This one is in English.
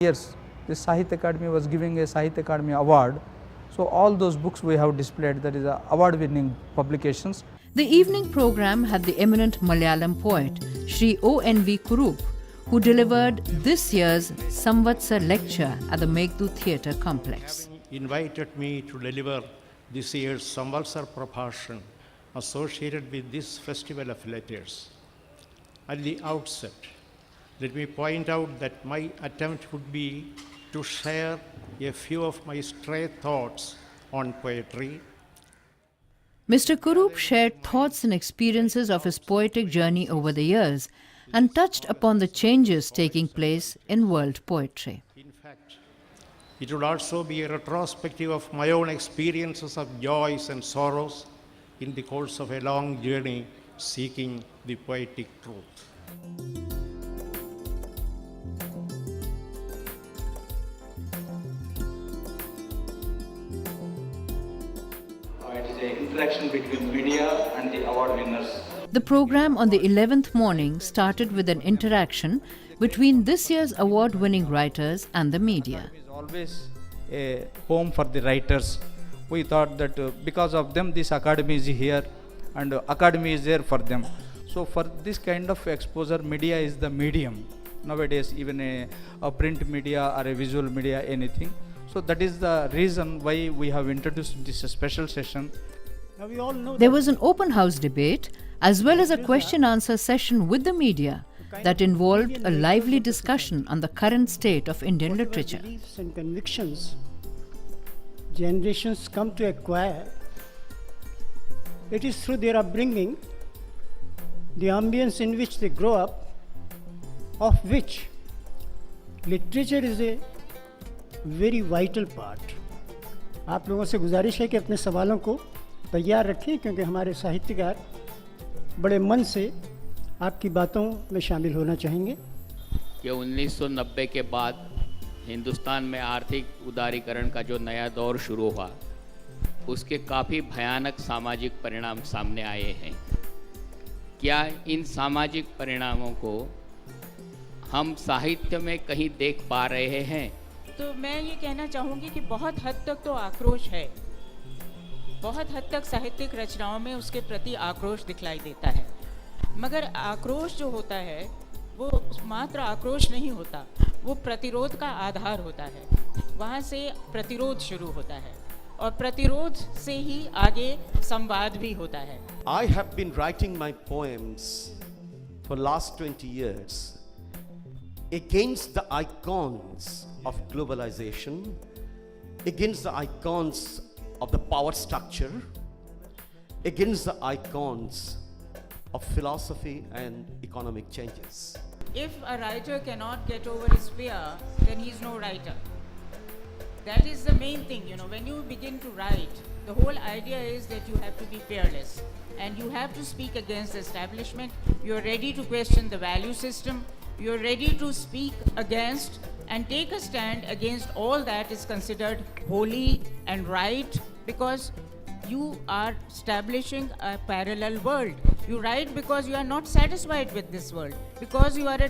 years, the Sahitya Academy was giving a Sahitya Academy award. So all those books we have displayed, that is award-winning publications. The evening program had the eminent Malayalam poet Sri O.N.V. Kurup, who delivered this year's Samvatsar lecture at the Meghdoo Theatre Complex. Invited me to deliver this year's Samvatsar Prabhashan associated with this festival of letters. At the outset, let me point out that my attempt would be to share a few of my stray thoughts on poetry. Mr. Kurup shared thoughts and experiences of his poetic journey over the years and touched upon the changes taking place in world poetry. In fact, it would also be a retrospective of my own experiences of joys and sorrows in the course of a long journey seeking the poetic truth. It is an interaction between media and the award winners. The program on the 11th morning started with an interaction between this year's award-winning writers and the media. It is always a home for the writers. We thought that because of them this academy is here and academy is there for them. So for this kind of exposure, media is the medium. Nowadays even a print media or a visual media, anything. So that is the reason why we have introduced this special session. Now we all know There was an open house debate as well as a question-answer session with the media that involved a lively discussion on the current state of Indian literature. beliefs and convictions generations come to acquire. It is through their upbringing, the ambience in which they grow up, of which literature is a very vital part. आप लोगों से गुजारिश है कि अपने सवालों को तैयार रखें क्योंकि हमारे साहित्यकार बड़े मन से आपकी बातों में शामिल होना चाहेंगे कि 1990 के बाद हिंदुस्तान में आर्थिक उदारीकरण का जो नया दौर शुरू हुआ उसके काफ़ी भयानक सामाजिक परिणाम सामने आए हैं। क्या इन सामाजिक परिणामों को हम साहित्य में कहीं देख पा रहे हैं? तो मैं ये कहना चाहूँगी कि बहुत हद तक तो आक्रोश है, बहुत हद तक साहित्यिक रचनाओं में उसके प्रति आक्रोश दिखलाई देता है, मगर आक्रोश जो होता है वो मात्र आक्रोश नहीं होता, वो प्रतिरोध का आधार होता है। वहाँ से प्रतिरोध शुरू होता है और प्रतिरोध से ही आगे संवाद भी होता है। I have been writing my poems for last 20 years against the icons of globalization, against the icons of the power structure, against the icons of philosophy and economic changes. If a writer cannot get over his fear, then he is no writer. That is the main thing, when you begin to write, the whole idea is that you have to be fearless and you have to speak against the establishment. You're ready to question the value system. You're ready to speak against and take a stand against all that is considered holy and right, because you are establishing a parallel world. You write because you are not satisfied with this world, because you are a